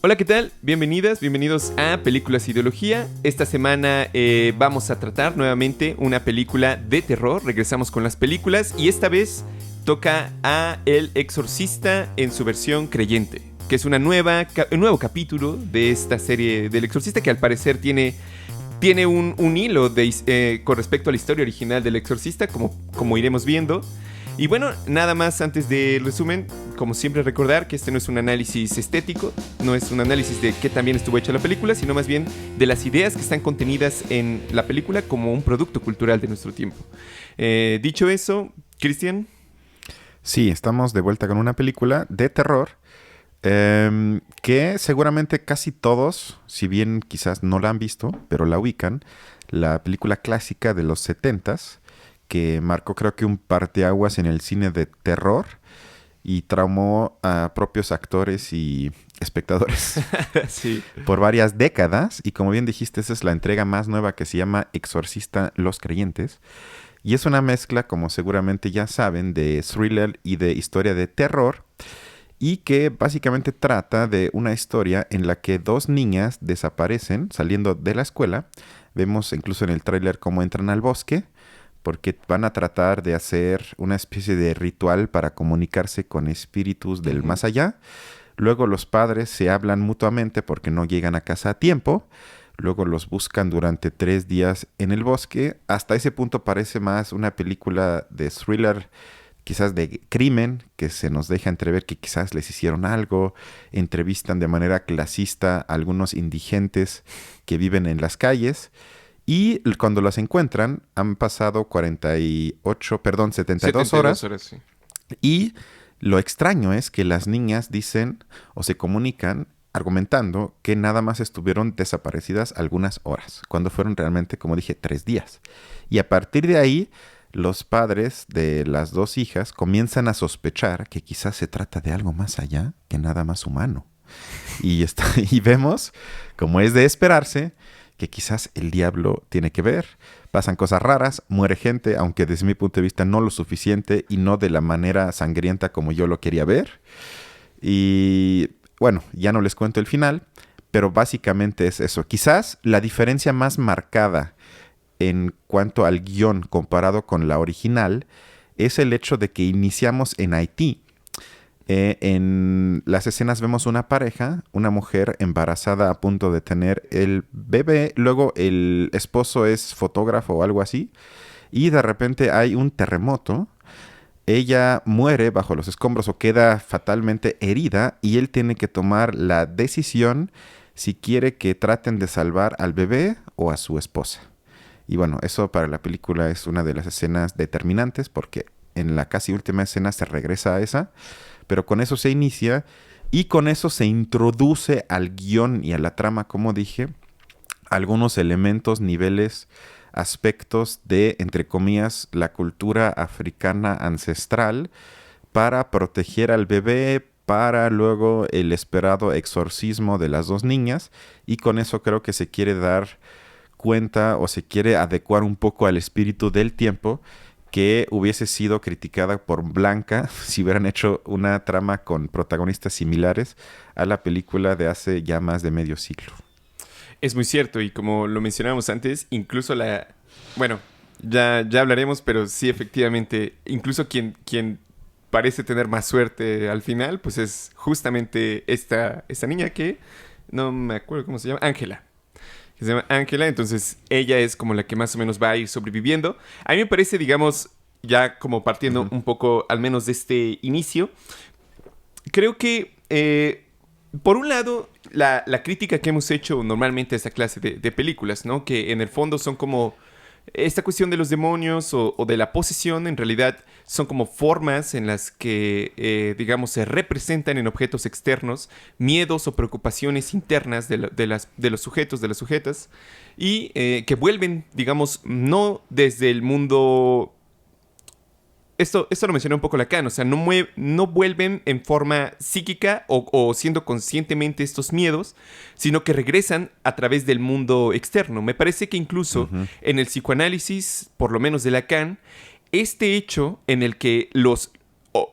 Hola, ¿qué tal? Bienvenidas, bienvenidos a Películas Ideología. Esta semana vamos a tratar nuevamente una película de terror. Regresamos con las películas y esta vez toca a El Exorcista en su versión creyente, que es un nuevo capítulo de esta serie del Exorcista que al parecer tiene un hilo con respecto a la historia original del Exorcista, como iremos viendo. Y bueno, nada más antes del resumen, como siempre recordar que este no es un análisis estético, no es un análisis de qué tan bien estuvo hecha la película, sino más bien de las ideas que están contenidas en la película como un producto cultural de nuestro tiempo. Dicho eso, Cristian. Sí, estamos de vuelta con una película de terror que seguramente casi todos, si bien quizás no la han visto, pero la ubican, la película clásica de los 70s, que marcó creo que un parteaguas en el cine de terror y traumó a propios actores y espectadores Sí. por varias décadas. Y como bien dijiste, esa es la entrega más nueva que se llama Exorcista Los Creyentes. Y es una mezcla, como seguramente ya saben, de thriller y de historia de terror. Y que básicamente trata de una historia en la que dos niñas desaparecen saliendo de la escuela. Vemos incluso en el tráiler cómo entran al bosque, porque van a tratar de hacer una especie de ritual para comunicarse con espíritus del más allá. Luego los padres se hablan mutuamente porque no llegan a casa a tiempo. Luego los buscan durante 3 días en el bosque. Hasta ese punto parece más una película de thriller, quizás de crimen, que se nos deja entrever que quizás les hicieron algo. Entrevistan de manera clasista a algunos indigentes que viven en las calles. Y cuando las encuentran, han pasado 72 horas. Sí. Y lo extraño es que las niñas dicen o se comunican argumentando que nada más estuvieron desaparecidas algunas horas, cuando fueron realmente, como dije, 3 días. Y a partir de ahí, los padres de las dos hijas comienzan a sospechar que quizás se trata de algo más allá que nada más humano. Y vemos, como es de esperarse, que quizás el diablo tiene que ver. Pasan cosas raras, muere gente, aunque desde mi punto de vista no lo suficiente y no de la manera sangrienta como yo lo quería ver. Y bueno, ya no les cuento el final, pero básicamente es eso. Quizás la diferencia más marcada en cuanto al guión comparado con la original es el hecho de que iniciamos en Haití. En las escenas vemos una pareja, una mujer embarazada a punto de tener el bebé, luego el esposo es fotógrafo o algo así, y de repente hay un terremoto, ella muere bajo los escombros o queda fatalmente herida y él tiene que tomar la decisión si quiere que traten de salvar al bebé o a su esposa. Y bueno, eso para la película es una de las escenas determinantes porque en la casi última escena se regresa a esa. Pero con eso se inicia y con eso se introduce al guión y a la trama, como dije, algunos elementos, niveles, aspectos de, entre comillas, la cultura africana ancestral para proteger al bebé, para luego el esperado exorcismo de las dos niñas. Y con eso creo que se quiere dar cuenta o se quiere adecuar un poco al espíritu del tiempo, que hubiese sido criticada por Blanca si hubieran hecho una trama con protagonistas similares a la película de hace ya más de medio siglo. Es muy cierto, y como lo mencionábamos antes, incluso bueno, ya hablaremos, pero sí, efectivamente, incluso quien parece tener más suerte al final, pues es justamente esta niña que no me acuerdo cómo se llama, Ángela. Que se llama Ángela, entonces ella es como la que más o menos va a ir sobreviviendo. A mí me parece, digamos, ya como partiendo un poco al menos de este inicio, creo que por un lado la crítica que hemos hecho normalmente a esta clase de películas, ¿no? Que en el fondo son como esta cuestión de los demonios o de la posesión, en realidad son como formas en las que, digamos, se representan en objetos externos miedos o preocupaciones internas de los sujetos, de las sujetas, y que vuelven, digamos, no desde el mundo. Esto lo mencioné un poco Lacan, o sea, no vuelven en forma psíquica o siendo conscientemente estos miedos, sino que regresan a través del mundo externo. Me parece que incluso en el psicoanálisis, por lo menos de Lacan, este hecho en el que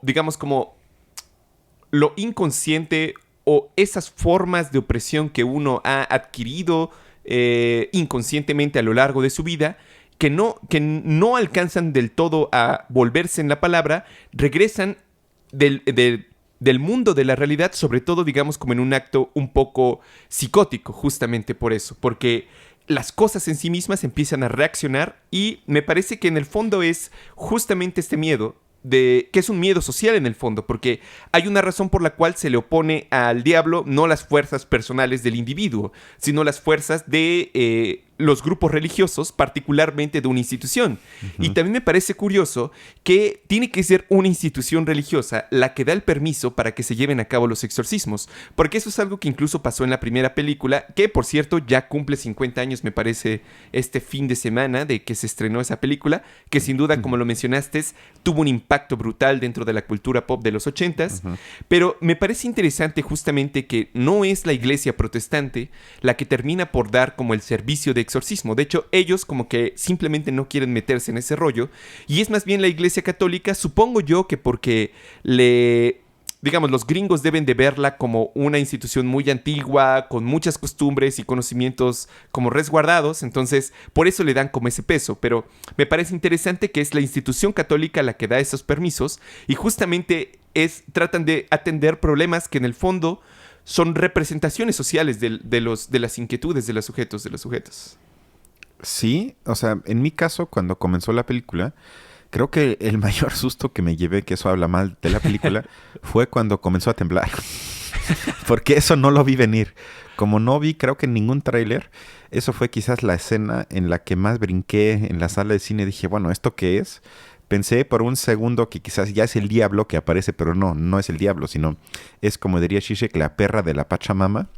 digamos como lo inconsciente o esas formas de opresión que uno ha adquirido inconscientemente a lo largo de su vida, que no alcanzan del todo a volverse en la palabra, regresan del mundo de la realidad, sobre todo, digamos, como en un acto un poco psicótico, justamente por eso, porque las cosas en sí mismas empiezan a reaccionar y me parece que en el fondo es justamente este miedo que es un miedo social en el fondo, porque hay una razón por la cual se le opone al diablo no las fuerzas personales del individuo, sino las fuerzas de los grupos religiosos, particularmente de una institución. Y también me parece curioso que tiene que ser una institución religiosa la que da el permiso para que se lleven a cabo los exorcismos, porque eso es algo que incluso pasó en la primera película, que por cierto ya cumple 50 años, me parece, este fin de semana de que se estrenó esa película, que sin duda, como lo mencionaste, tuvo un impacto brutal dentro de la cultura pop de los 80s, pero me parece interesante justamente que no es la iglesia protestante la que termina por dar como el servicio de exorcismo. De hecho, ellos como que simplemente no quieren meterse en ese rollo, y es más bien la iglesia católica, supongo yo que porque digamos, los gringos deben de verla como una institución muy antigua, con muchas costumbres y conocimientos como resguardados, entonces por eso le dan como ese peso, pero me parece interesante que es la institución católica la que da esos permisos y justamente tratan de atender problemas que en el fondo son representaciones sociales de las inquietudes de los sujetos. Sí, o sea, en mi caso, cuando comenzó la película, creo que el mayor susto que me llevé, que eso habla mal de la película, fue cuando comenzó a temblar. Porque eso no lo vi venir. Como no vi, creo que en ningún tráiler, eso fue quizás la escena en la que más brinqué en la sala de cine. Dije, bueno, ¿esto qué es? Pensé por un segundo que quizás ya es el diablo que aparece, pero no es el diablo, sino es, como diría Zizek, la perra de la Pachamama.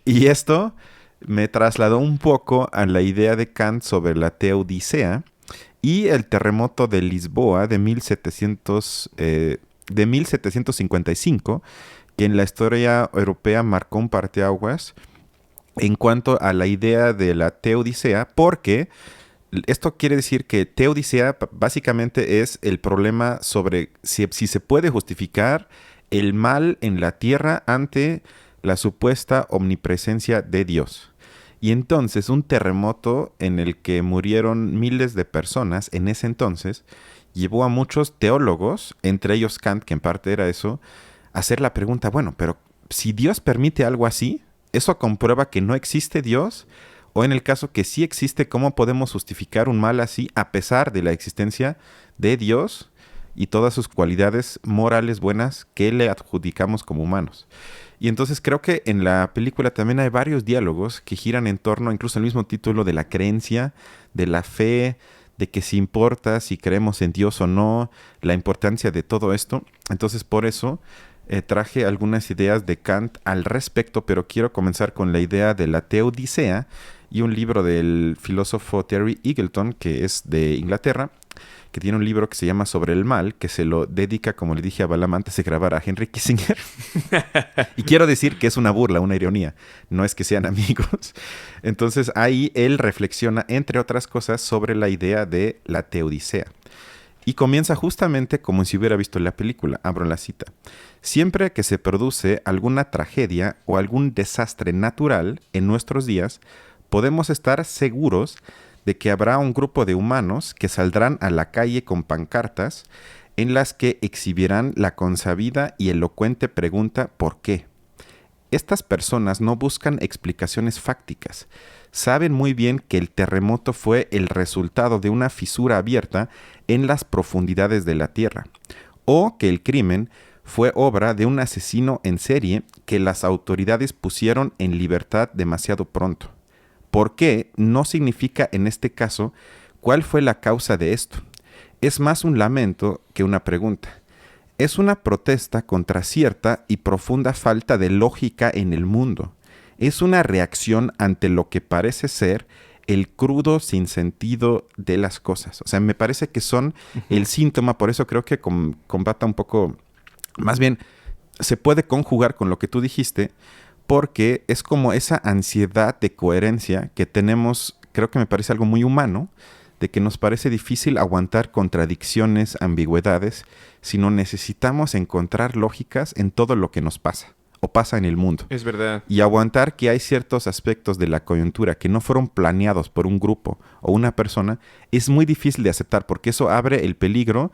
Y esto me trasladó un poco a la idea de Kant sobre la teodicea y el terremoto de Lisboa de 1755, que en la historia europea marcó un parteaguas en cuanto a la idea de la teodicea, porque esto quiere decir que teodicea básicamente es el problema sobre si se puede justificar el mal en la tierra ante la supuesta omnipresencia de Dios. Y entonces un terremoto en el que murieron miles de personas en ese entonces llevó a muchos teólogos, entre ellos Kant, que en parte era eso, a hacer la pregunta, bueno, pero si Dios permite algo así, ¿eso comprueba que no existe Dios? O en el caso que sí existe, ¿cómo podemos justificar un mal así a pesar de la existencia de Dios y todas sus cualidades morales buenas que le adjudicamos como humanos? Y entonces creo que en la película también hay varios diálogos que giran en torno, incluso el mismo título, de la creencia, de la fe, de que si importa si creemos en Dios o no, la importancia de todo esto. Entonces por eso traje algunas ideas de Kant al respecto, pero quiero comenzar con la idea de la teodicea y un libro del filósofo Terry Eagleton, que es de Inglaterra, que tiene un libro que se llama Sobre el mal, que se lo dedica, como le dije a Balam antes de grabar, a Henry Kissinger. Y quiero decir que es una burla, una ironía. No es que sean amigos. Entonces ahí él reflexiona, entre otras cosas, sobre la idea de la teodicea. Y comienza justamente como si hubiera visto la película. Abro la cita. Siempre que se produce alguna tragedia o algún desastre natural en nuestros días, podemos estar seguros de que habrá un grupo de humanos que saldrán a la calle con pancartas en las que exhibirán la consabida y elocuente pregunta ¿por qué? Estas personas no buscan explicaciones fácticas. Saben muy bien que el terremoto fue el resultado de una fisura abierta en las profundidades de la tierra, o que el crimen fue obra de un asesino en serie que las autoridades pusieron en libertad demasiado pronto. ¿Por qué? No significa en este caso cuál fue la causa de esto. Es más un lamento que una pregunta. Es una protesta contra cierta y profunda falta de lógica en el mundo. Es una reacción ante lo que parece ser el crudo sinsentido de las cosas. O sea, me parece que son el síntoma, por eso creo que combata un poco, más bien, se puede conjugar con lo que tú dijiste, porque es como esa ansiedad de coherencia que tenemos, creo que me parece algo muy humano, de que nos parece difícil aguantar contradicciones, ambigüedades, sino necesitamos encontrar lógicas en todo lo que nos pasa. o pasa en el mundo. Es verdad. Y aguantar que hay ciertos aspectos de la coyuntura que no fueron planeados por un grupo o una persona es muy difícil de aceptar porque eso abre el peligro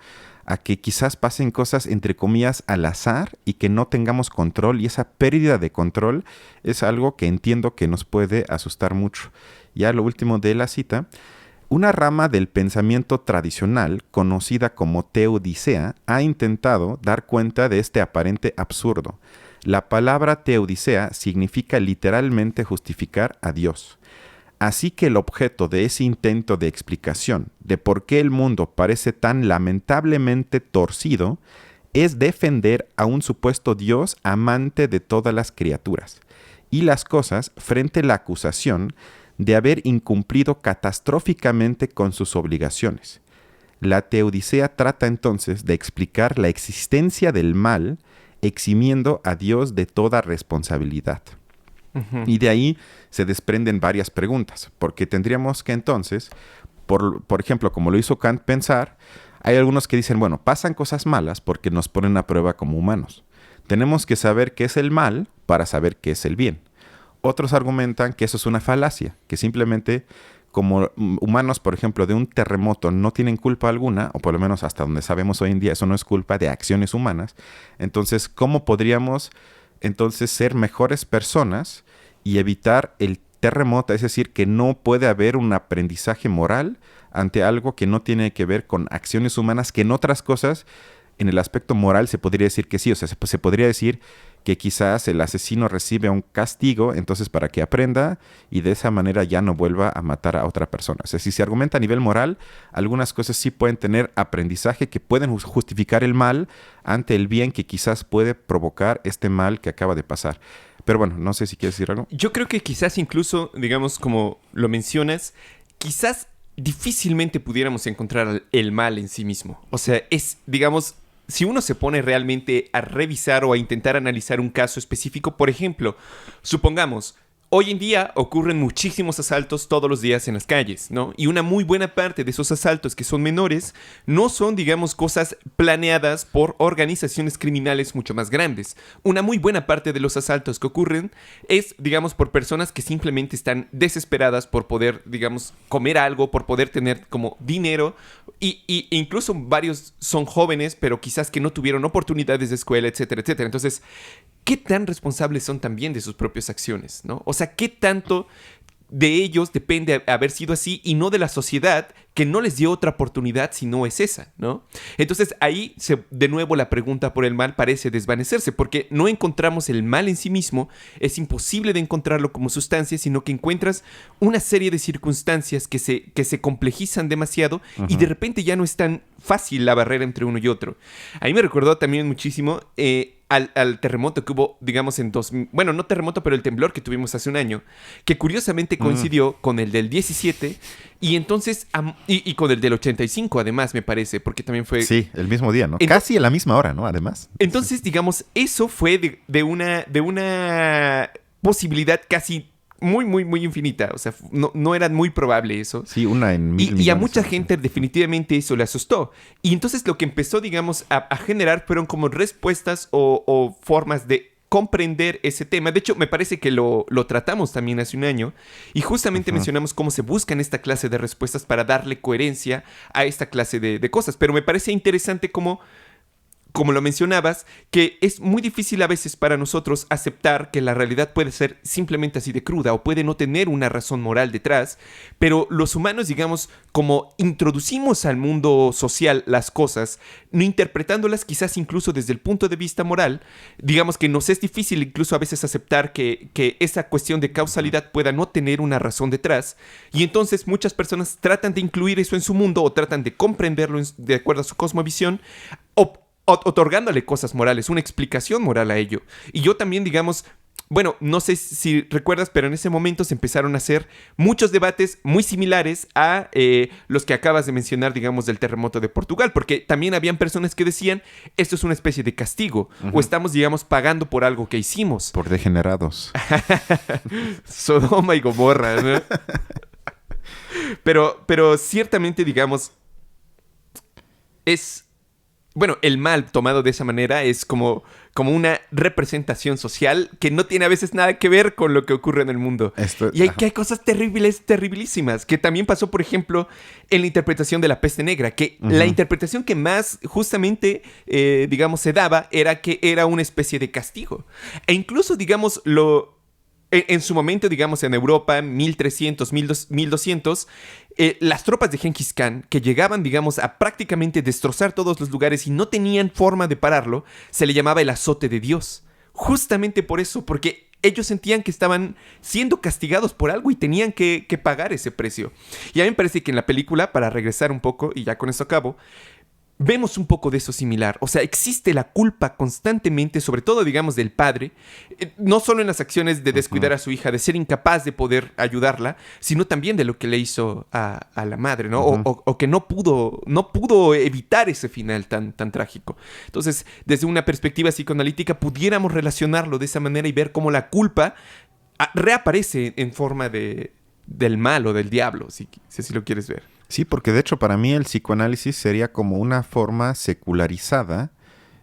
a que quizás pasen cosas entre comillas al azar y que no tengamos control, y esa pérdida de control es algo que entiendo que nos puede asustar mucho. Ya lo último de la cita: una rama del pensamiento tradicional, conocida como teodicea, ha intentado dar cuenta de este aparente absurdo. La palabra teodicea significa literalmente justificar a Dios. Así que el objeto de ese intento de explicación de por qué el mundo parece tan lamentablemente torcido es defender a un supuesto Dios amante de todas las criaturas y las cosas frente a la acusación de haber incumplido catastróficamente con sus obligaciones. La teodicea trata entonces de explicar la existencia del mal, eximiendo a Dios de toda responsabilidad. Y de ahí se desprenden varias preguntas, porque tendríamos que entonces, por ejemplo, como lo hizo Kant, pensar, hay algunos que dicen, bueno, pasan cosas malas porque nos ponen a prueba como humanos. Tenemos que saber qué es el mal para saber qué es el bien. Otros argumentan que eso es una falacia, que simplemente como humanos, por ejemplo, de un terremoto no tienen culpa alguna, o por lo menos hasta donde sabemos hoy en día, eso no es culpa de acciones humanas. Entonces, ¿cómo podríamos entonces ser mejores personas y evitar el terremoto? Es decir, que no puede haber un aprendizaje moral ante algo que no tiene que ver con acciones humanas, que en otras cosas, en el aspecto moral, se podría decir que sí. O sea, se podría decir que quizás el asesino recibe un castigo, entonces para que aprenda y de esa manera ya no vuelva a matar a otra persona. O sea, si se argumenta a nivel moral, algunas cosas sí pueden tener aprendizaje que pueden justificar el mal ante el bien que quizás puede provocar este mal que acaba de pasar. Pero bueno, no sé si quieres decir algo. Yo creo que quizás incluso, digamos, como lo mencionas, quizás difícilmente pudiéramos encontrar el mal en sí mismo. O sea, es, digamos, si uno se pone realmente a revisar o a intentar analizar un caso específico, por ejemplo, supongamos, hoy en día ocurren muchísimos asaltos todos los días en las calles, ¿no? Y una muy buena parte de esos asaltos que son menores no son, digamos, cosas planeadas por organizaciones criminales mucho más grandes. Una muy buena parte de los asaltos que ocurren es, digamos, por personas que simplemente están desesperadas por poder, digamos, comer algo, por poder tener como dinero. Y incluso varios son jóvenes, pero quizás que no tuvieron oportunidades de escuela, etcétera, etcétera. Entonces, ¿qué tan responsables son también de sus propias acciones, ¿no? O sea, ¿qué tanto de ellos depende haber sido así y no de la sociedad que no les dio otra oportunidad si no es esa, ¿no? Entonces ahí de nuevo la pregunta por el mal parece desvanecerse porque no encontramos el mal en sí mismo, es imposible de encontrarlo como sustancia, sino que encuentras una serie de circunstancias que se complejizan demasiado y de repente ya no es tan fácil la barrera entre uno y otro. A mí me recordó también muchísimo al terremoto que hubo, digamos, bueno, no terremoto, pero el temblor que tuvimos hace un año, que curiosamente coincidió con el del 17 y entonces, y con el del 85 además, me parece, porque también fue... Sí, el mismo día, ¿no? Casi a la misma hora, ¿no? Además. Entonces, digamos, eso fue de una posibilidad casi muy, muy, muy infinita. O sea, no era muy probable eso. Sí, una en mil millones. Y a mucha gente definitivamente eso le asustó. Y entonces lo que empezó, digamos, a generar fueron como respuestas o formas de comprender ese tema. De hecho, me parece que lo tratamos también hace un año y justamente mencionamos cómo se buscan esta clase de respuestas para darle coherencia a esta clase de cosas. Pero me parece interesante como lo mencionabas, que es muy difícil a veces para nosotros aceptar que la realidad puede ser simplemente así de cruda o puede no tener una razón moral detrás, pero los humanos, digamos, como introducimos al mundo social las cosas, no interpretándolas quizás incluso desde el punto de vista moral, digamos que nos es difícil incluso a veces aceptar que esa cuestión de causalidad pueda no tener una razón detrás, y entonces muchas personas tratan de incluir eso en su mundo o tratan de comprenderlo de acuerdo a su cosmovisión, otorgándole cosas morales, una explicación moral a ello. Y yo también, digamos, bueno, no sé si recuerdas, pero en ese momento se empezaron a hacer muchos debates muy similares a los que acabas de mencionar, digamos, del terremoto de Portugal, porque también habían personas que decían, esto es una especie de castigo, o estamos, digamos, pagando por algo que hicimos. Por degenerados. Sodoma y Gomorra, ¿no? Pero ciertamente, digamos, es bueno, el mal tomado de esa manera es como una representación social que no tiene a veces nada que ver con lo que ocurre en el mundo. Y hay cosas terribles, terribilísimas, que también pasó, por ejemplo, en la interpretación de la peste negra, que la interpretación que más justamente, digamos, se daba era que era una especie de castigo. E incluso, digamos, en su momento, digamos, en Europa, 1300, 1200, las tropas de Genghis Khan, que llegaban, digamos, a prácticamente destrozar todos los lugares y no tenían forma de pararlo, se le llamaba el azote de Dios. Justamente por eso, porque ellos sentían que estaban siendo castigados por algo y tenían que pagar ese precio. Y a mí me parece que en la película, para regresar un poco, y ya con esto acabo, vemos un poco de eso similar. O sea, existe la culpa constantemente, sobre todo, digamos, del padre, no solo en las acciones de descuidar a su hija, de ser incapaz de poder ayudarla, sino también de lo que le hizo a la madre, ¿no? O que no pudo evitar ese final tan trágico. Entonces, desde una perspectiva psicoanalítica, pudiéramos relacionarlo de esa manera y ver cómo la culpa reaparece en forma del mal o del diablo, si así lo quieres ver. Sí, porque de hecho para mí el psicoanálisis sería como una forma secularizada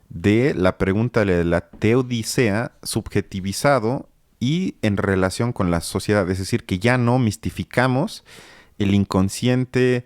de la pregunta de la teodicea subjetivizado y en relación con la sociedad. Es decir, que ya no mistificamos el inconsciente,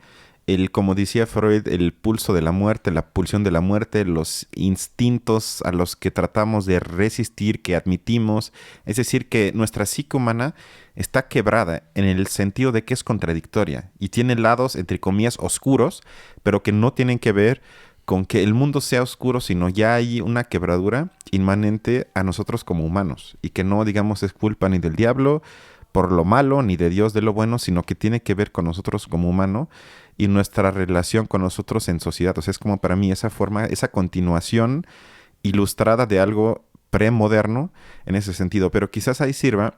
como decía Freud, el pulso de la muerte, la pulsión de la muerte, los instintos a los que tratamos de resistir, que admitimos. Es decir, que nuestra psique humana está quebrada en el sentido de que es contradictoria y tiene lados, entre comillas, oscuros, pero que no tienen que ver con que el mundo sea oscuro, sino ya hay una quebradura inmanente a nosotros como humanos y que no, digamos, es culpa ni del diablo por lo malo, ni de Dios de lo bueno, sino que tiene que ver con nosotros como humano y nuestra relación con nosotros en sociedad. O sea, es como para mí esa forma, esa continuación ilustrada de algo premoderno en ese sentido. Pero quizás ahí sirva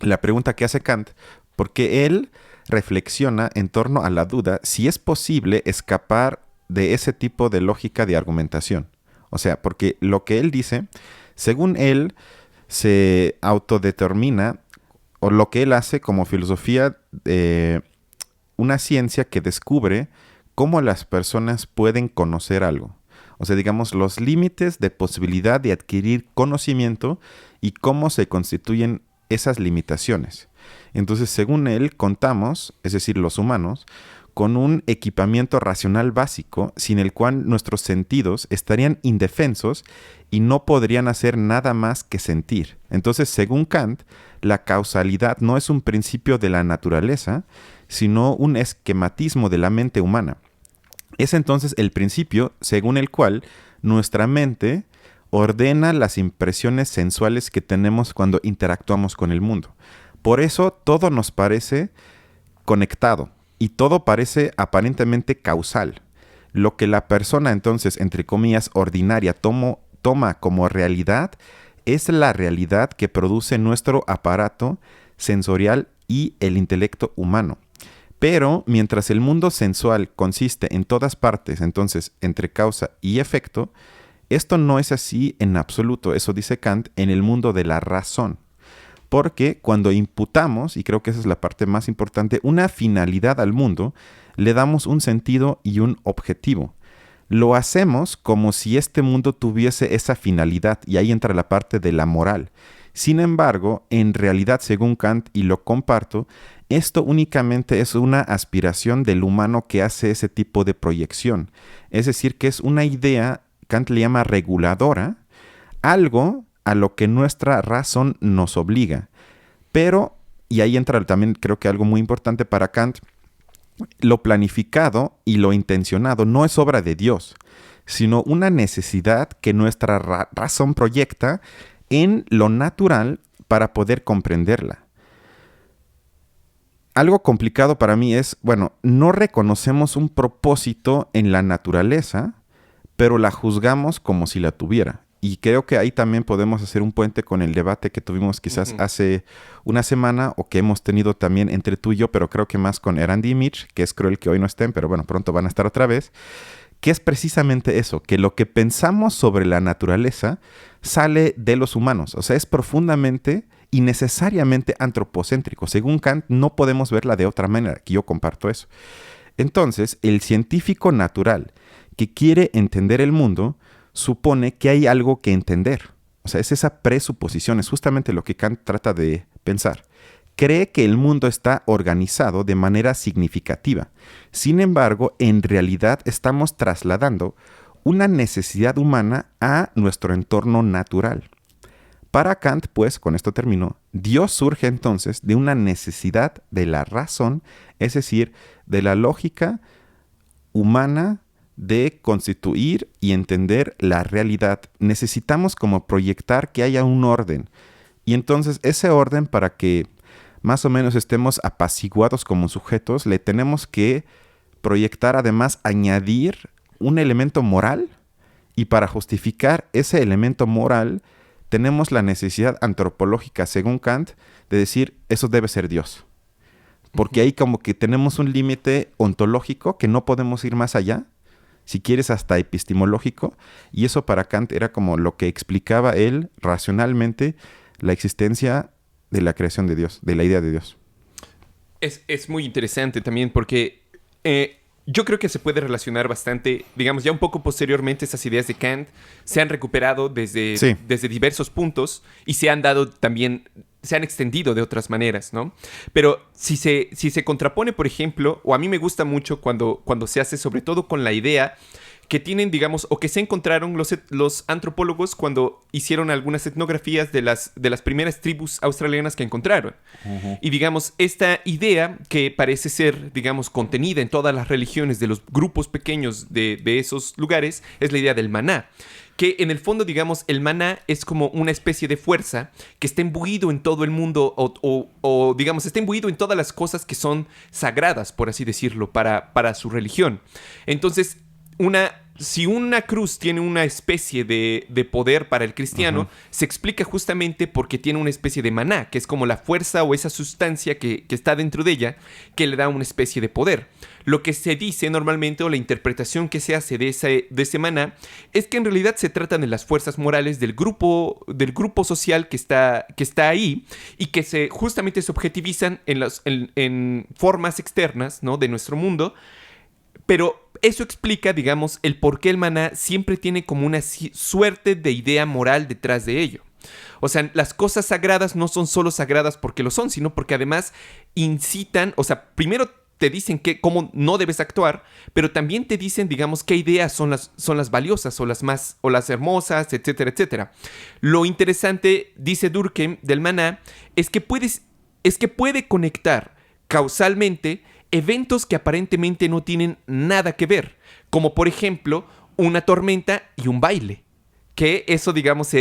la pregunta que hace Kant, porque él reflexiona en torno a la duda si es posible escapar de ese tipo de lógica de argumentación. O sea, porque lo que él dice, según él, se autodetermina, o lo que él hace como filosofía, una ciencia que descubre cómo las personas pueden conocer algo. O sea, digamos, los límites de posibilidad de adquirir conocimiento y cómo se constituyen esas limitaciones. Entonces, según él, contamos, es decir, los humanos, con un equipamiento racional básico sin el cual nuestros sentidos estarían indefensos y no podrían hacer nada más que sentir. Entonces, según Kant, la causalidad no es un principio de la naturaleza, sino un esquematismo de la mente humana. Es entonces el principio según el cual nuestra mente ordena las impresiones sensuales que tenemos cuando interactuamos con el mundo. Por eso todo nos parece conectado y todo parece aparentemente causal. Lo que la persona entonces, entre comillas, ordinaria toma como realidad es la realidad que produce nuestro aparato sensorial y el intelecto humano. Pero mientras el mundo sensual consiste en todas partes, entonces, entre causa y efecto, esto no es así en absoluto, eso dice Kant, en el mundo de la razón. Porque cuando imputamos, y creo que esa es la parte más importante, una finalidad al mundo, le damos un sentido y un objetivo. Lo hacemos como si este mundo tuviese esa finalidad, y ahí entra la parte de la moral. Sin embargo, en realidad, según Kant, y lo comparto, esto únicamente es una aspiración del humano que hace ese tipo de proyección. Es decir, que es una idea, Kant le llama reguladora, algo a lo que nuestra razón nos obliga. Pero, y ahí entra también creo que algo muy importante para Kant, lo planificado y lo intencionado no es obra de Dios, sino una necesidad que nuestra razón proyecta en lo natural para poder comprenderla. Algo complicado para mí es, bueno, no reconocemos un propósito en la naturaleza, pero la juzgamos como si la tuviera. Y creo que ahí también podemos hacer un puente con el debate que tuvimos quizás hace una semana o que hemos tenido también entre tú y yo, pero creo que más con Erandi y Mitch, que es cruel que hoy no estén, pero bueno, pronto van a estar otra vez, que es precisamente eso, que lo que pensamos sobre la naturaleza sale de los humanos, o sea, es profundamente y necesariamente antropocéntrico. Según Kant, no podemos verla de otra manera, que yo comparto eso. Entonces, el científico natural que quiere entender el mundo, supone que hay algo que entender. O sea, es esa presuposición, es justamente lo que Kant trata de pensar. Cree que el mundo está organizado de manera significativa. Sin embargo, en realidad estamos trasladando una necesidad humana a nuestro entorno natural. Para Kant, pues, con esto termino, Dios surge entonces de una necesidad de la razón, es decir, de la lógica humana de constituir y entender la realidad. Necesitamos como proyectar que haya un orden. Y entonces ese orden, para que más o menos estemos apaciguados como sujetos, le tenemos que proyectar, además, añadir un elemento moral, y para justificar ese elemento moral tenemos la necesidad antropológica, según Kant, de decir, eso debe ser Dios. Porque ahí como que tenemos un límite ontológico que no podemos ir más allá, si quieres hasta epistemológico, y eso para Kant era como lo que explicaba él racionalmente la existencia de la creación de Dios, de la idea de Dios. Es muy interesante también porque yo creo que se puede relacionar bastante, digamos, ya un poco posteriormente esas ideas de Kant se han recuperado desde diversos puntos y se han dado también, se han extendido de otras maneras, ¿no? Pero si se contrapone, por ejemplo, o a mí me gusta mucho cuando se hace sobre todo con la idea que tienen, digamos, o que se encontraron los antropólogos cuando hicieron algunas etnografías de las primeras tribus australianas que encontraron. Uh-huh. Y, digamos, esta idea que parece ser, digamos, contenida en todas las religiones de los grupos pequeños de esos lugares es la idea del maná. Que en el fondo, digamos, el maná es como una especie de fuerza que está imbuido en todo el mundo o digamos, está imbuido en todas las cosas que son sagradas, por así decirlo, para su religión. Entonces, si una cruz tiene una especie de poder para el cristiano, uh-huh, se explica justamente porque tiene una especie de maná, que es como la fuerza o esa sustancia que está dentro de ella, que le da una especie de poder. Lo que se dice normalmente, o la interpretación que se hace de ese maná, es que en realidad se trata de las fuerzas morales del grupo social que está ahí, y que justamente se objetivizan en formas externas, ¿no?, de nuestro mundo. Pero eso explica, digamos, el por qué el maná siempre tiene como una suerte de idea moral detrás de ello. O sea, las cosas sagradas no son solo sagradas porque lo son, sino porque además incitan, o sea, primero te dicen cómo no debes actuar, pero también te dicen, digamos, qué ideas son las valiosas o las hermosas, etcétera, etcétera. Lo interesante, dice Durkheim, del maná, es que puede conectar causalmente eventos que aparentemente no tienen nada que ver, como por ejemplo una tormenta y un baile. Que eso, digamos,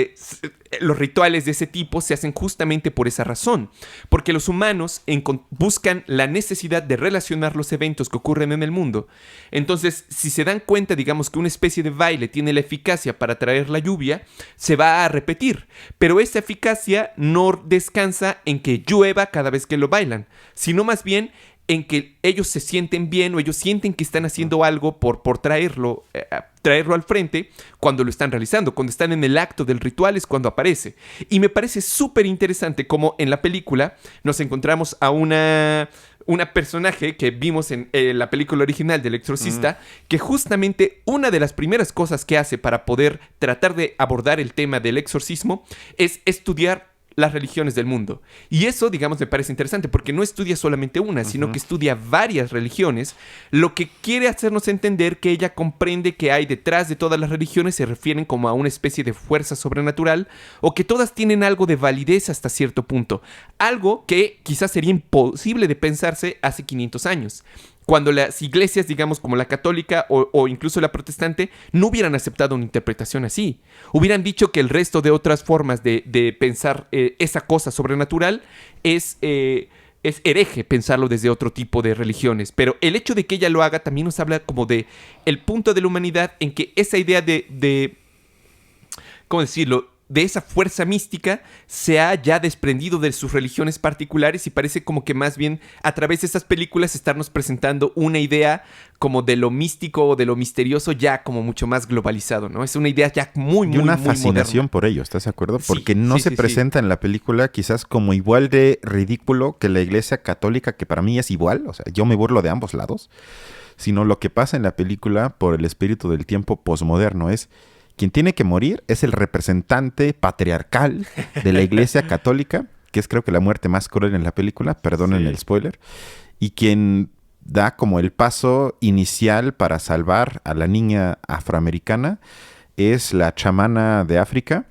los rituales de ese tipo se hacen justamente por esa razón. Porque los humanos buscan la necesidad de relacionar los eventos que ocurren en el mundo. Entonces, si se dan cuenta, digamos, que una especie de baile tiene la eficacia para traer la lluvia, se va a repetir. Pero esa eficacia no descansa en que llueva cada vez que lo bailan, sino más bien en que ellos se sienten bien o ellos sienten que están haciendo algo por traerlo al frente cuando lo están realizando. Cuando están en el acto del ritual es cuando aparece. Y me parece súper interesante cómo en la película nos encontramos a una personaje que vimos en la película original del Exorcista, que justamente una de las primeras cosas que hace para poder tratar de abordar el tema del exorcismo es estudiar las religiones del mundo. Y eso, digamos, me parece interesante porque no estudia solamente una, sino que estudia varias religiones, lo que quiere hacernos entender que ella comprende que hay detrás de todas las religiones se refieren como a una especie de fuerza sobrenatural, o que todas tienen algo de validez hasta cierto punto, algo que quizás sería imposible de pensarse hace 500 años. Cuando las iglesias, digamos, como la católica o incluso la protestante, no hubieran aceptado una interpretación así. Hubieran dicho que el resto de otras formas de pensar esa cosa sobrenatural es hereje pensarlo desde otro tipo de religiones. Pero el hecho de que ella lo haga también nos habla como de el punto de la humanidad en que esa idea de ¿cómo decirlo?, de esa fuerza mística se ha ya desprendido de sus religiones particulares y parece como que más bien a través de esas películas estarnos presentando una idea como de lo místico o de lo misterioso ya como mucho más globalizado, ¿no? Es una idea ya muy moderna. Fascinación por ello, ¿estás de acuerdo? Porque no se presenta en la película quizás como igual de ridículo que la iglesia católica, que para mí es igual, o sea, yo me burlo de ambos lados, sino lo que pasa en la película por el espíritu del tiempo posmoderno es quien tiene que morir es el representante patriarcal de la Iglesia Católica, que es creo que la muerte más cruel en la película, perdonen el spoiler, y quien da como el paso inicial para salvar a la niña afroamericana es la chamana de África,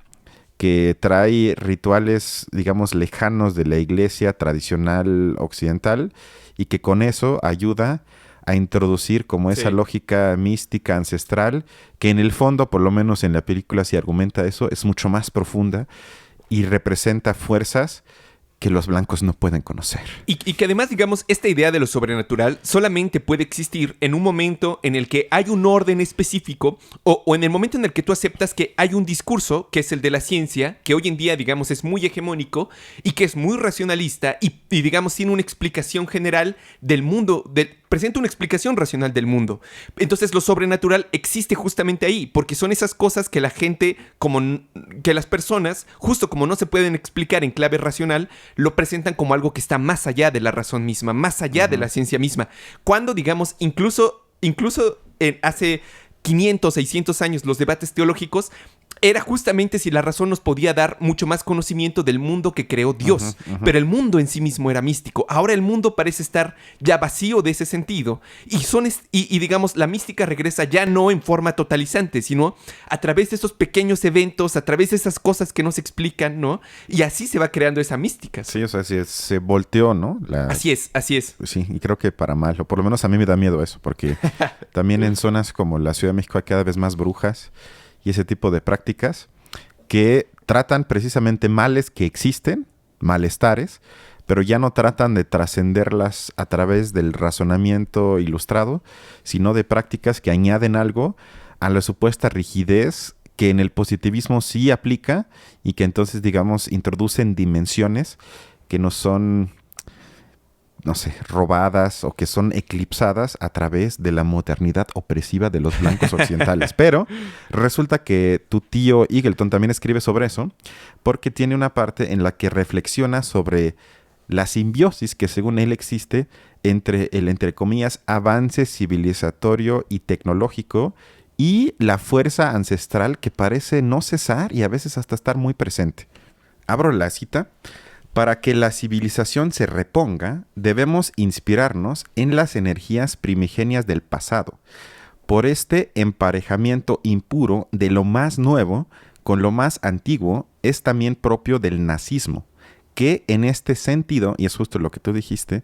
que trae rituales, digamos, lejanos de la iglesia tradicional occidental y que con eso ayuda a introducir como esa lógica mística ancestral que en el fondo, por lo menos en la película se argumenta eso, es mucho más profunda y representa fuerzas que los blancos no pueden conocer. Y que además, digamos, esta idea de lo sobrenatural solamente puede existir en un momento en el que hay un orden específico o en el momento en el que tú aceptas que hay un discurso, que es el de la ciencia, que hoy en día, digamos, es muy hegemónico y que es muy racionalista y digamos, tiene una explicación general del mundo, presenta una explicación racional del mundo. Entonces, lo sobrenatural existe justamente ahí, porque son esas cosas que la gente, que las personas, justo como no se pueden explicar en clave racional, lo presentan como algo que está más allá de la razón misma, más allá de la ciencia misma. Cuando, digamos, incluso hace 500, 600 años, los debates teológicos era justamente si la razón nos podía dar mucho más conocimiento del mundo que creó Dios. Pero el mundo en sí mismo era místico. Ahora el mundo parece estar ya vacío de ese sentido. Y digamos, la mística regresa ya no en forma totalizante, sino a través de esos pequeños eventos, a través de esas cosas que no se explican, ¿no? Y así se va creando esa mística. Sí, o sea, se volteó, ¿no? Así es. Sí, y creo que para mal. O por lo menos a mí me da miedo eso, porque también en zonas como la Ciudad de México hay cada vez más brujas y ese tipo de prácticas que tratan precisamente males que existen, malestares, pero ya no tratan de trascenderlas a través del razonamiento ilustrado, sino de prácticas que añaden algo a la supuesta rigidez que en el positivismo sí aplica y que entonces, digamos, introducen dimensiones que no son, no sé, robadas o que son eclipsadas a través de la modernidad opresiva de los blancos occidentales. Pero resulta que tu tío Eagleton también escribe sobre eso porque tiene una parte en la que reflexiona sobre la simbiosis que según él existe entre el, entre comillas, avance civilizatorio y tecnológico y la fuerza ancestral que parece no cesar y a veces hasta estar muy presente. Abro la cita. Para que la civilización se reponga, debemos inspirarnos en las energías primigenias del pasado. Por este emparejamiento impuro de lo más nuevo con lo más antiguo es también propio del nazismo, que en este sentido, y es justo lo que tú dijiste,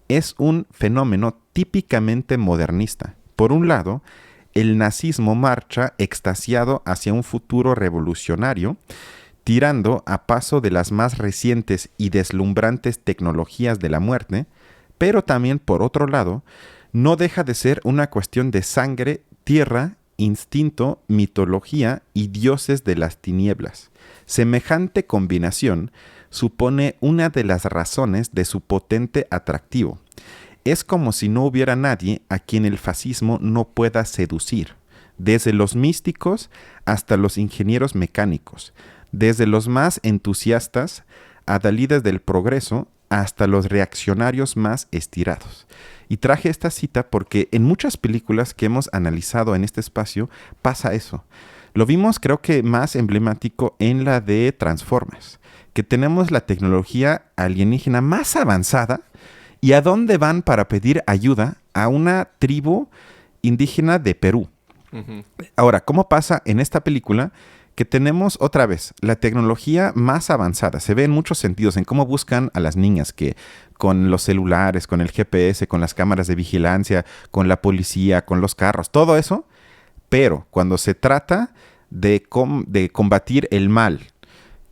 es un fenómeno típicamente modernista. Por un lado, el nazismo marcha extasiado hacia un futuro revolucionario, tirando a paso de las más recientes y deslumbrantes tecnologías de la muerte, pero también, por otro lado, no deja de ser una cuestión de sangre, tierra, instinto, mitología y dioses de las tinieblas. Semejante combinación supone una de las razones de su potente atractivo. Es como si no hubiera nadie a quien el fascismo no pueda seducir, desde los místicos hasta los ingenieros mecánicos, desde los más entusiastas, adalides del progreso, hasta los reaccionarios más estirados. Y traje esta cita porque en muchas películas que hemos analizado en este espacio pasa eso. Lo vimos creo que más emblemático en la de Transformers, que tenemos la tecnología alienígena más avanzada y a dónde van para pedir ayuda a una tribu indígena de Perú. Ahora, ¿cómo pasa en esta película? Que tenemos otra vez la tecnología más avanzada. Se ve en muchos sentidos en cómo buscan a las niñas que con los celulares, con el GPS, con las cámaras de vigilancia, con la policía, con los carros, todo eso. Pero cuando se trata de combatir el mal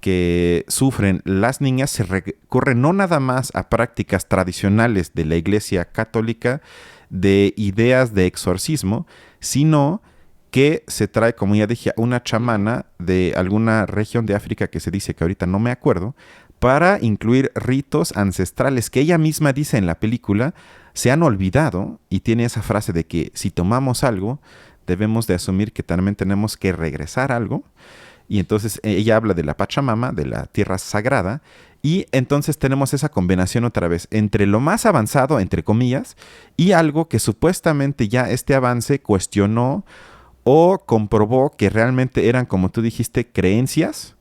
que sufren las niñas, se recurre no nada más a prácticas tradicionales de la Iglesia Católica, de ideas de exorcismo, sino que se trae, como ya dije, una chamana de alguna región de África que se dice que ahorita no me acuerdo, para incluir ritos ancestrales que ella misma dice en la película, se han olvidado y tiene esa frase de que si tomamos algo, debemos de asumir que también tenemos que regresar algo. Y entonces ella habla de la Pachamama, de la tierra sagrada, y entonces tenemos esa combinación otra vez entre lo más avanzado, entre comillas, y algo que supuestamente ya este avance cuestionó o comprobó que realmente eran, como tú dijiste, creencias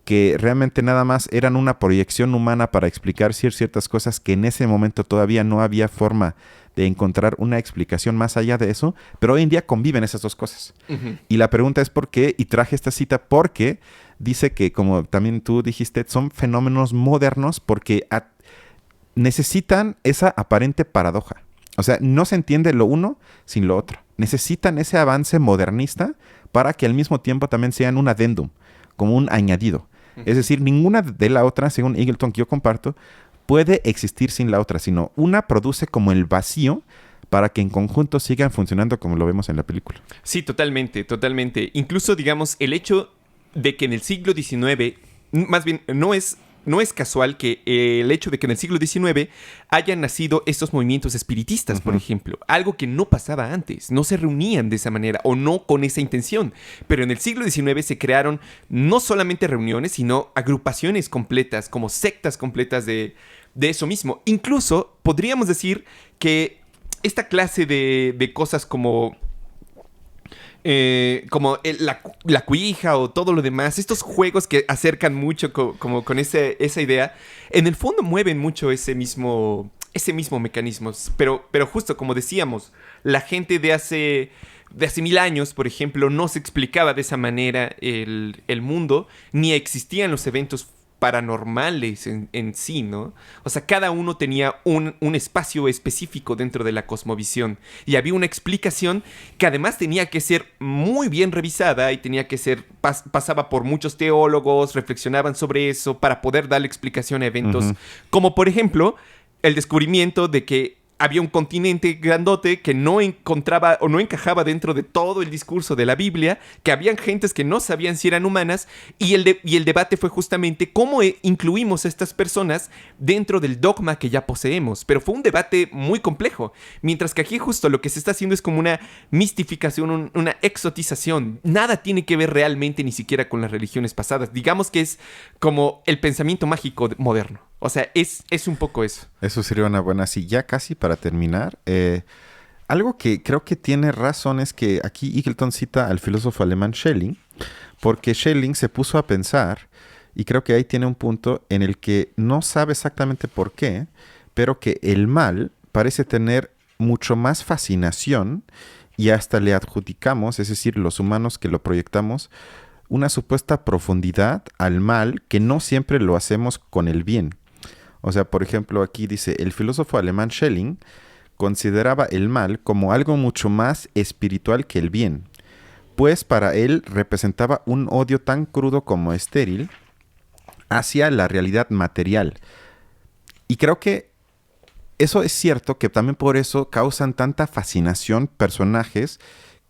que realmente nada más eran una proyección humana para explicar ciertas cosas que en ese momento todavía no había forma de encontrar una explicación más allá de eso, pero hoy en día conviven esas dos cosas. Ujú. Y la pregunta es por qué, y traje esta cita porque dice que, como también tú dijiste, son fenómenos modernos porque necesitan esa aparente paradoja. O sea, no se entiende lo uno sin lo otro. Necesitan ese avance modernista para que al mismo tiempo también sean un adendum, como un añadido. Es decir, ninguna de la otra, según Eagleton, que yo comparto, puede existir sin la otra, sino una produce como el vacío para que en conjunto sigan funcionando como lo vemos en la película. Sí, totalmente, totalmente. Incluso, digamos, el hecho de que en el siglo XIX, más bien, no es casual que el hecho de que en el siglo XIX hayan nacido estos movimientos espiritistas, por ejemplo. Algo que no pasaba antes. No se reunían de esa manera o no con esa intención. Pero en el siglo XIX se crearon no solamente reuniones, sino agrupaciones completas, como sectas completas de eso mismo. Incluso podríamos decir que esta clase de cosas como la cuija o todo lo demás, estos juegos que acercan mucho como con esa idea, en el fondo mueven mucho ese mismo mecanismo. Pero justo como decíamos, la gente de hace 1000 años, por ejemplo, no se explicaba de esa manera el mundo, ni existían los eventos paranormales en sí, ¿no? O sea, cada uno tenía un espacio específico dentro de la cosmovisión y había una explicación que además tenía que ser muy bien revisada y tenía que ser, pasaba por muchos teólogos, reflexionaban sobre eso para poder darle explicación a eventos como por ejemplo el descubrimiento de que había un continente grandote que no encontraba o no encajaba dentro de todo el discurso de la Biblia, que habían gentes que no sabían si eran humanas, y el debate fue justamente cómo incluimos a estas personas dentro del dogma que ya poseemos. Pero fue un debate muy complejo, mientras que aquí justo lo que se está haciendo es como una mistificación, una exotización. Nada tiene que ver realmente ni siquiera con las religiones pasadas. Digamos que es como el pensamiento mágico moderno. O sea, es un poco eso. Eso sería una buena... Sí, ya casi para terminar. Algo que creo que tiene razón es que aquí Eagleton cita al filósofo alemán Schelling, porque Schelling se puso a pensar, y creo que ahí tiene un punto en el que no sabe exactamente por qué, pero que el mal parece tener mucho más fascinación y hasta le adjudicamos, es decir, los humanos que lo proyectamos, una supuesta profundidad al mal que no siempre lo hacemos con el bien. O sea, por ejemplo, aquí dice, el filósofo alemán Schelling consideraba el mal como algo mucho más espiritual que el bien, pues para él representaba un odio tan crudo como estéril hacia la realidad material. Y creo que eso es cierto, que también por eso causan tanta fascinación personajes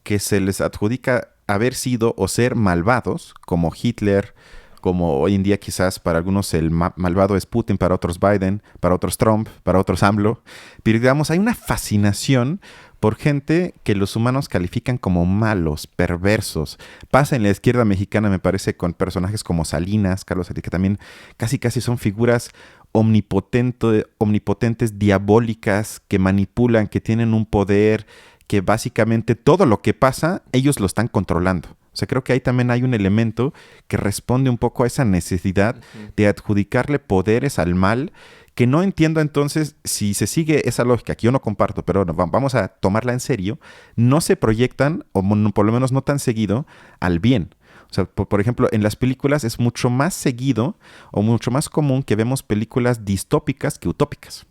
que se les adjudica haber sido o ser malvados, como Hitler, como hoy en día quizás para algunos el malvado es Putin, para otros Biden, para otros Trump, para otros AMLO. Pero digamos, hay una fascinación por gente que los humanos califican como malos, perversos. Pasa en la izquierda mexicana, me parece, con personajes como Salinas, Carlos Salinas, que también casi son figuras omnipotentes, diabólicas, que manipulan, que tienen un poder, que básicamente todo lo que pasa, ellos lo están controlando. O sea, creo que ahí también hay un elemento que responde un poco a esa necesidad de adjudicarle poderes al mal, que no entiendo entonces si se sigue esa lógica, que yo no comparto, pero vamos a tomarla en serio, no se proyectan, o por lo menos no tan seguido, al bien. O sea, por ejemplo, en las películas es mucho más seguido o mucho más común que vemos películas distópicas que utópicas.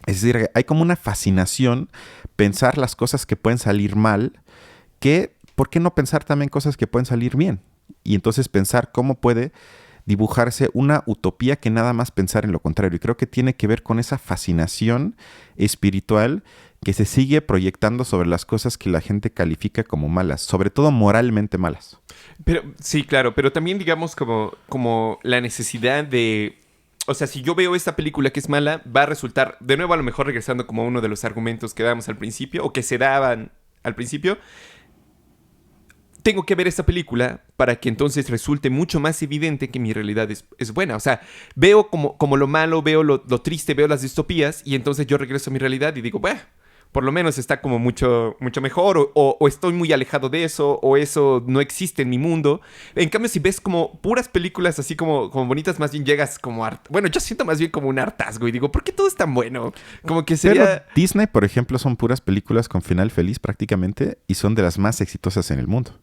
Es decir, hay como una fascinación pensar las cosas que pueden salir mal, que ¿por qué no pensar también cosas que pueden salir bien? Y entonces pensar cómo puede dibujarse una utopía que nada más pensar en lo contrario. Y creo que tiene que ver con esa fascinación espiritual que se sigue proyectando sobre las cosas que la gente califica como malas, sobre todo moralmente malas. Pero sí, claro, pero también digamos como la necesidad de... O sea, si yo veo esta película que es mala, va a resultar, de nuevo a lo mejor regresando como a uno de los argumentos que dábamos al principio, o que se daban al principio, tengo que ver esta película para que entonces resulte mucho más evidente que mi realidad es buena. O sea, veo como lo malo, veo lo triste, veo las distopías y entonces yo regreso a mi realidad y digo, bueno, por lo menos está como mucho, mucho mejor o estoy muy alejado de eso o eso no existe en mi mundo. En cambio, si ves como puras películas así como bonitas, más bien llegas como... Bueno, yo siento más bien como un hartazgo y digo, ¿por qué todo es tan bueno? Como que sería... Pero Disney, por ejemplo, son puras películas con final feliz prácticamente y son de las más exitosas en el mundo.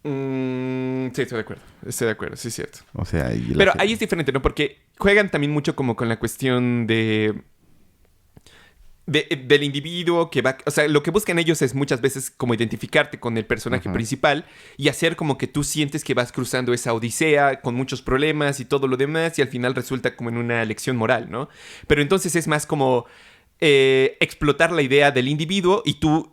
Sí, estoy de acuerdo. Estoy de acuerdo, sí es cierto. O sea, Pero ahí es diferente, ¿no? Porque juegan también mucho como con la cuestión del individuo que va... O sea, lo que buscan ellos es muchas veces como identificarte con el personaje principal y hacer como que tú sientes que vas cruzando esa odisea con muchos problemas y todo lo demás y al final resulta como en una lección moral, ¿no? Pero entonces es más como explotar la idea del individuo y tú,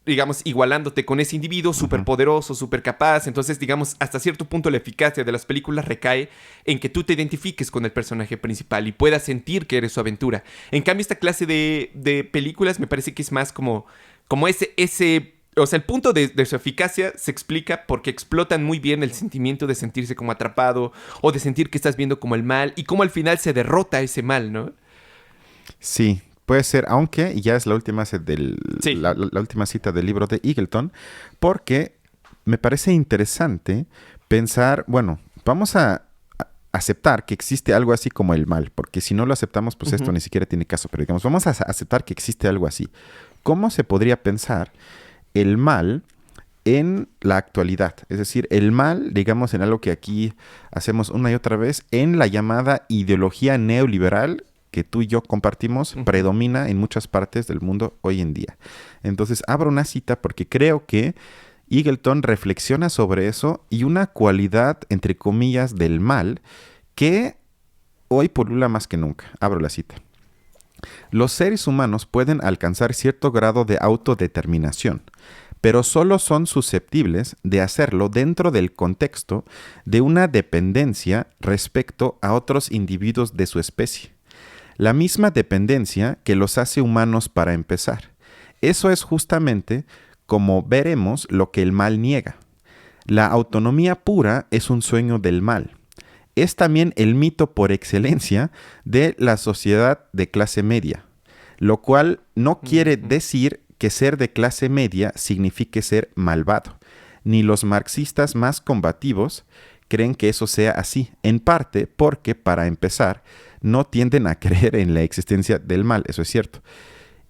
digamos, igualándote con ese individuo súper poderoso, súper capaz. Entonces, digamos, hasta cierto punto la eficacia de las películas recae en que tú te identifiques con el personaje principal y puedas sentir que eres su aventura. En cambio, esta clase de películas me parece que es más como ese o sea, el punto de su eficacia se explica porque explotan muy bien el sentimiento de sentirse como atrapado o de sentir que estás viendo como el mal y cómo al final se derrota ese mal, ¿no? Sí, puede ser, aunque y ya es la última, Sí. la última cita del libro de Eagleton, porque me parece interesante pensar, bueno, vamos a aceptar que existe algo así como el mal, porque si no lo aceptamos, pues esto ni siquiera tiene caso, pero digamos, vamos a aceptar que existe algo así. ¿Cómo se podría pensar el mal en la actualidad? Es decir, el mal, digamos, en algo que aquí hacemos una y otra vez, en la llamada ideología neoliberal que tú y yo compartimos, predomina en muchas partes del mundo hoy en día. Entonces, abro una cita porque creo que Eagleton reflexiona sobre eso y una cualidad, entre comillas, del mal que hoy polula más que nunca. Abro la cita. Los seres humanos pueden alcanzar cierto grado de autodeterminación, pero solo son susceptibles de hacerlo dentro del contexto de una dependencia respecto a otros individuos de su especie. La misma dependencia que los hace humanos para empezar. Eso es justamente como veremos lo que el mal niega. La autonomía pura es un sueño del mal. Es también el mito por excelencia de la sociedad de clase media, lo cual no quiere decir que ser de clase media signifique ser malvado. Ni los marxistas más combativos creen que eso sea así, en parte porque, para empezar, no tienden a creer en la existencia del mal, eso es cierto.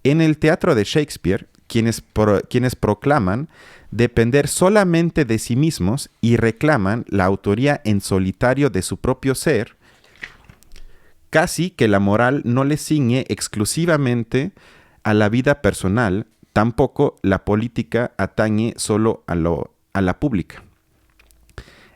En el teatro de Shakespeare, quienes proclaman depender solamente de sí mismos y reclaman la autoría en solitario de su propio ser, casi que la moral no les ciñe exclusivamente a la vida personal, tampoco la política atañe solo a la pública.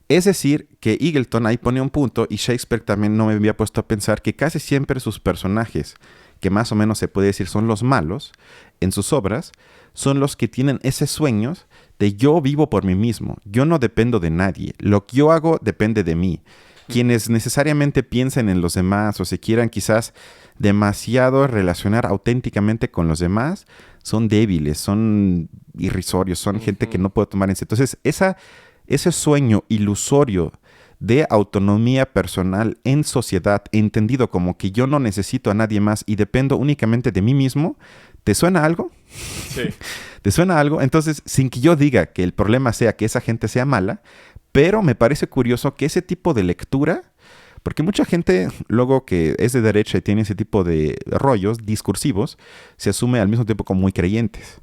Es decir, que Eagleton ahí pone un punto y Shakespeare también no me había puesto a pensar que casi siempre sus personajes, que más o menos se puede decir son los malos, en sus obras, son los que tienen ese sueño de yo vivo por mí mismo, yo no dependo de nadie, lo que yo hago depende de mí. Quienes necesariamente piensen en los demás o se quieran quizás demasiado relacionar auténticamente con los demás, son débiles, son irrisorios, son gente que no puede tomar en serio. Entonces, ese sueño ilusorio de autonomía personal en sociedad, entendido como que yo no necesito a nadie más y dependo únicamente de mí mismo, ¿te suena algo? Sí. ¿Te suena algo? Entonces, sin que yo diga que el problema sea que esa gente sea mala, pero me parece curioso que ese tipo de lectura, porque mucha gente luego que es de derecha y tiene ese tipo de rollos discursivos, se asume al mismo tiempo como muy creyentes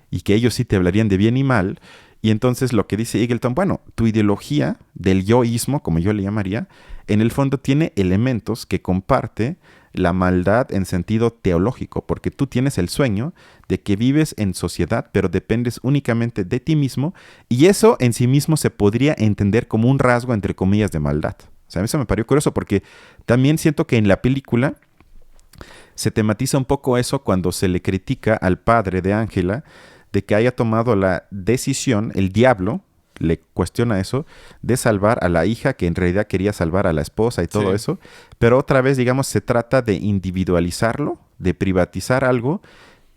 y que ellos sí te hablarían de bien y mal. Y entonces lo que dice Eagleton, bueno, tu ideología del yoísmo, como yo le llamaría, en el fondo tiene elementos que comparte la maldad en sentido teológico, porque tú tienes el sueño de que vives en sociedad, pero dependes únicamente de ti mismo, y eso en sí mismo se podría entender como un rasgo, entre comillas, de maldad. O sea, a mí eso me pareció curioso, porque también siento que en la película se tematiza un poco eso cuando se le critica al padre de Ángela, de que haya tomado la decisión, el diablo le cuestiona eso, de salvar a la hija que en realidad quería salvar a la esposa y todo eso, pero otra vez, digamos, se trata de individualizarlo, de privatizar algo,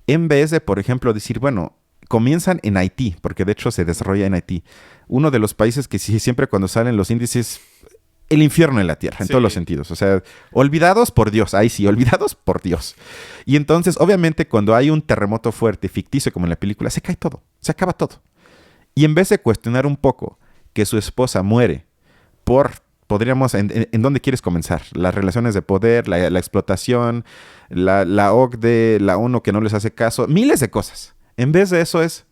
en vez de, por ejemplo, decir, bueno, comienzan en Haití, porque de hecho se desarrolla en Haití. Uno de los países que siempre cuando salen los índices, el infierno en la tierra, en todos los sentidos. O sea, olvidados por Dios, ahí sí, olvidados por Dios. Y entonces, obviamente, cuando hay un terremoto fuerte, ficticio como en la película, se cae todo, se acaba todo. Y en vez de cuestionar un poco que su esposa muere podríamos, ¿en dónde quieres comenzar? Las relaciones de poder, la explotación, la OCDE, la ONU que no les hace caso, miles de cosas. En vez de eso es,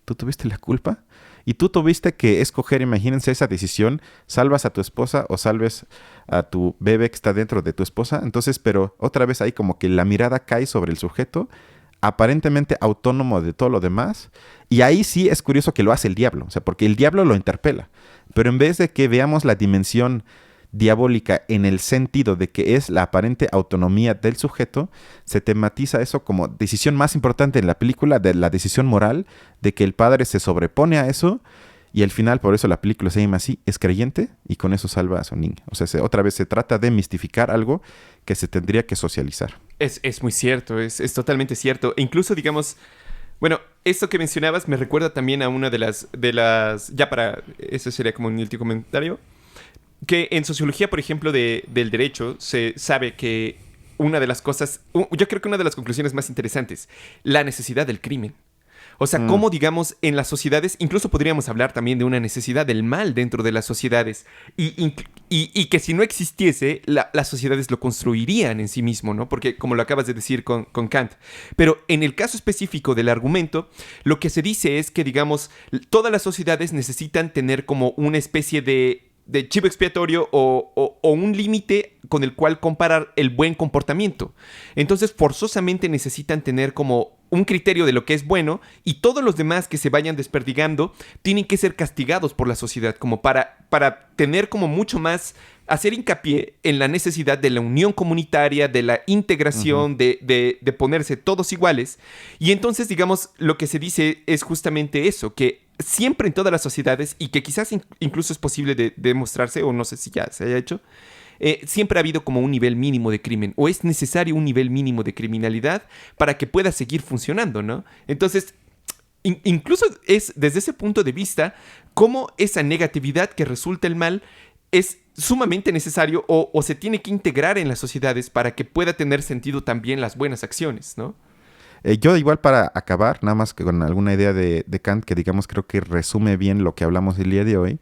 ¿tú tuviste la culpa? Y tú tuviste que escoger, imagínense esa decisión, salvas a tu esposa o salves a tu bebé que está dentro de tu esposa. Entonces, pero otra vez ahí como que la mirada cae sobre el sujeto, aparentemente autónomo de todo lo demás. Y ahí sí es curioso que lo hace el diablo, o sea, porque el diablo lo interpela. Pero en vez de que veamos la dimensión diabólica en el sentido de que es la aparente autonomía del sujeto, se tematiza eso como decisión más importante en la película, de la decisión moral, de que el padre se sobrepone a eso y al final, por eso la película se llama así, es creyente y con eso salva a su niña. O sea, otra vez se trata de mistificar algo que se tendría que socializar. Es muy cierto, es totalmente cierto. E incluso, digamos, bueno, esto que mencionabas me recuerda también a una de las ya para, eso sería como un último comentario, que en sociología, por ejemplo, del derecho, se sabe que una de las cosas, yo creo que una de las conclusiones más interesantes, la necesidad del crimen. O sea, cómo, digamos, en las sociedades, incluso podríamos hablar también de una necesidad del mal dentro de las sociedades, y que si no existiese, las sociedades lo construirían en sí mismo, ¿no? Porque, como lo acabas de decir con Kant. Pero en el caso específico del argumento, lo que se dice es que, digamos, todas las sociedades necesitan tener como una especie de chivo expiatorio o un límite con el cual comparar el buen comportamiento. Entonces, forzosamente necesitan tener como un criterio de lo que es bueno, y todos los demás que se vayan desperdigando tienen que ser castigados por la sociedad, como para tener como mucho más, hacer hincapié en la necesidad de la unión comunitaria, de la integración, de ponerse todos iguales. Y entonces, digamos, lo que se dice es justamente eso, que siempre en todas las sociedades, y que quizás incluso es posible de demostrarse, o no sé si ya se haya hecho, siempre ha habido como un nivel mínimo de crimen, o es necesario un nivel mínimo de criminalidad para que pueda seguir funcionando, ¿no? Entonces, incluso es desde ese punto de vista cómo esa negatividad que resulta el mal es sumamente necesario o se tiene que integrar en las sociedades para que pueda tener sentido también las buenas acciones, ¿no? Yo igual para acabar, nada más que con alguna idea de Kant que digamos creo que resume bien lo que hablamos el día de hoy,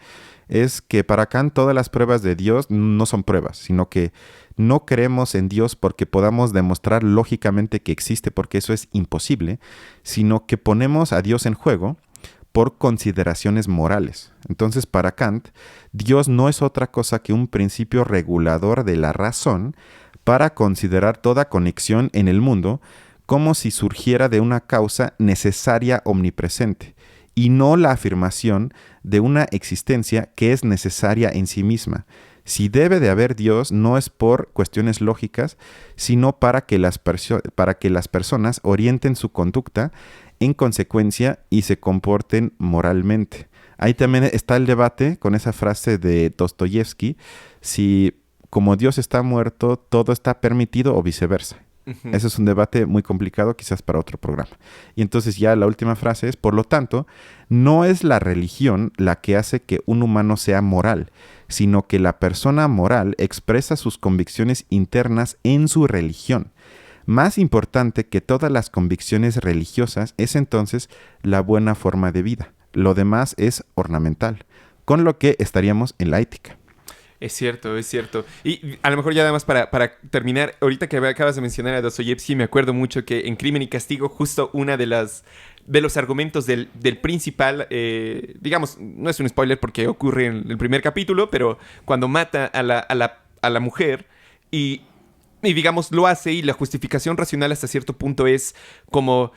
es que para Kant todas las pruebas de Dios no son pruebas, sino que no creemos en Dios porque podamos demostrar lógicamente que existe, porque eso es imposible, sino que ponemos a Dios en juego por consideraciones morales. Entonces, para Kant, Dios no es otra cosa que un principio regulador de la razón para considerar toda conexión en el mundo como si surgiera de una causa necesaria omnipresente, y no la afirmación de una existencia que es necesaria en sí misma. Si debe de haber Dios, no es por cuestiones lógicas, sino para que las personas orienten su conducta en consecuencia y se comporten moralmente. Ahí también está el debate con esa frase de Dostoyevsky, si como Dios está muerto, todo está permitido o viceversa. Ese es un debate muy complicado, quizás para otro programa. Y entonces ya la última frase es, por lo tanto, no es la religión la que hace que un humano sea moral, sino que la persona moral expresa sus convicciones internas en su religión. Más importante que todas las convicciones religiosas es entonces la buena forma de vida. Lo demás es ornamental, con lo que estaríamos en la ética. Es cierto, es cierto. Y a lo mejor ya nada más para terminar, ahorita que acabas de mencionar a Dostoyevsky, me acuerdo mucho que en Crimen y Castigo, justo una de los argumentos del principal, digamos, no es un spoiler porque ocurre en el primer capítulo, pero cuando mata a la mujer y digamos lo hace, y la justificación racional hasta cierto punto es como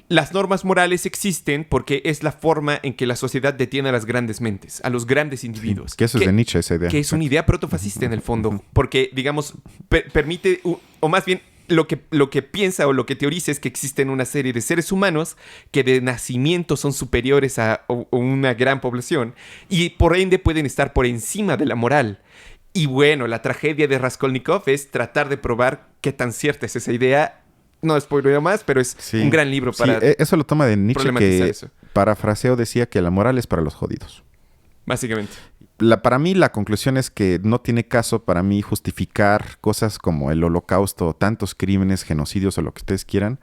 las normas morales existen porque es la forma en que la sociedad detiene a las grandes mentes, a los grandes individuos. Sí, que eso es de Nietzsche, esa idea. Que es una idea protofascista en el fondo, porque, digamos, permite, o más bien lo que piensa o lo que teoriza es que existen una serie de seres humanos que de nacimiento son superiores a una gran población y por ende pueden estar por encima de la moral. Y bueno, la tragedia de Raskolnikov es tratar de probar qué tan cierta es esa idea no spoileo más, pero es Sí. un gran libro para eso lo toma de Nietzsche, problematizar que eso, parafraseo decía que la moral es para los jodidos. básicamente. Para mí la conclusión es que no tiene caso para mí justificar cosas como el holocausto, tantos crímenes, genocidios o lo que ustedes quieran,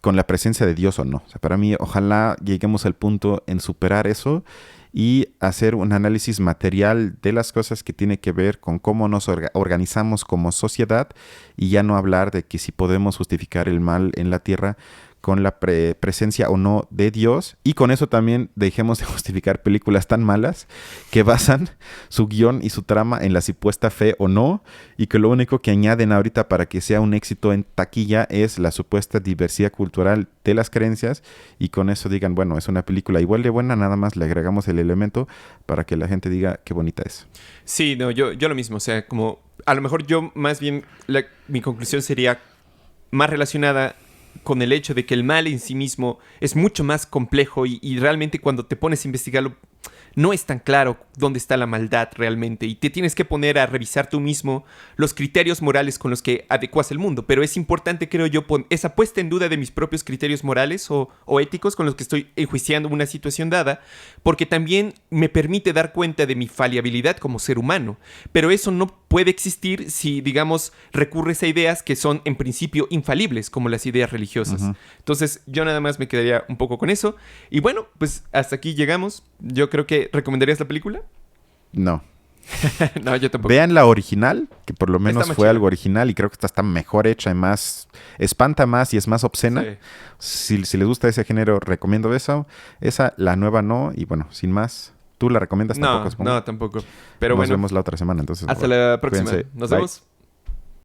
con la presencia de Dios o no. O sea, para mí ojalá lleguemos al punto en superar eso y hacer un análisis material de las cosas que tiene que ver con cómo nos organizamos como sociedad y ya no hablar de que si podemos justificar el mal en la tierra con la presencia o no de Dios, y con eso también dejemos de justificar películas tan malas que basan su guión y su trama en la supuesta fe o no, y que lo único que añaden ahorita para que sea un éxito en taquilla es la supuesta diversidad cultural de las creencias, y con eso digan, bueno, es una película igual de buena, nada más le agregamos el elemento para que la gente diga qué bonita es. Sí, no, yo lo mismo. O sea, como a lo mejor yo más bien mi conclusión sería más relacionada con el hecho de que el mal en sí mismo es mucho más complejo y realmente cuando te pones a investigarlo no es tan claro dónde está la maldad realmente y te tienes que poner a revisar tú mismo los criterios morales con los que adecuas el mundo. Pero es importante, creo yo, esa puesta en duda de mis propios criterios morales o éticos con los que estoy enjuiciando una situación dada, porque también me permite dar cuenta de mi falibilidad como ser humano. Pero eso no puede existir si, digamos, recurres a ideas que son en principio infalibles, como las ideas religiosas. Ujú. Entonces, yo nada más me quedaría un poco con eso. Y bueno, pues hasta aquí llegamos. Yo creo que ¿recomendarías la película? No. No, yo tampoco. Vean la original, que por lo menos Está más fue chida. algo original y creo que esta está mejor hecha y más, espanta más y es más obscena. Sí. Si les gusta ese género, recomiendo eso. Esa, la nueva no, y bueno, sin más. ¿Tú la recomiendas? No, Tampoco, supongo. no, tampoco. Pero Nos bueno, vemos la otra semana, entonces. hasta bueno, la próxima. cuídense. Nos Bye. vemos.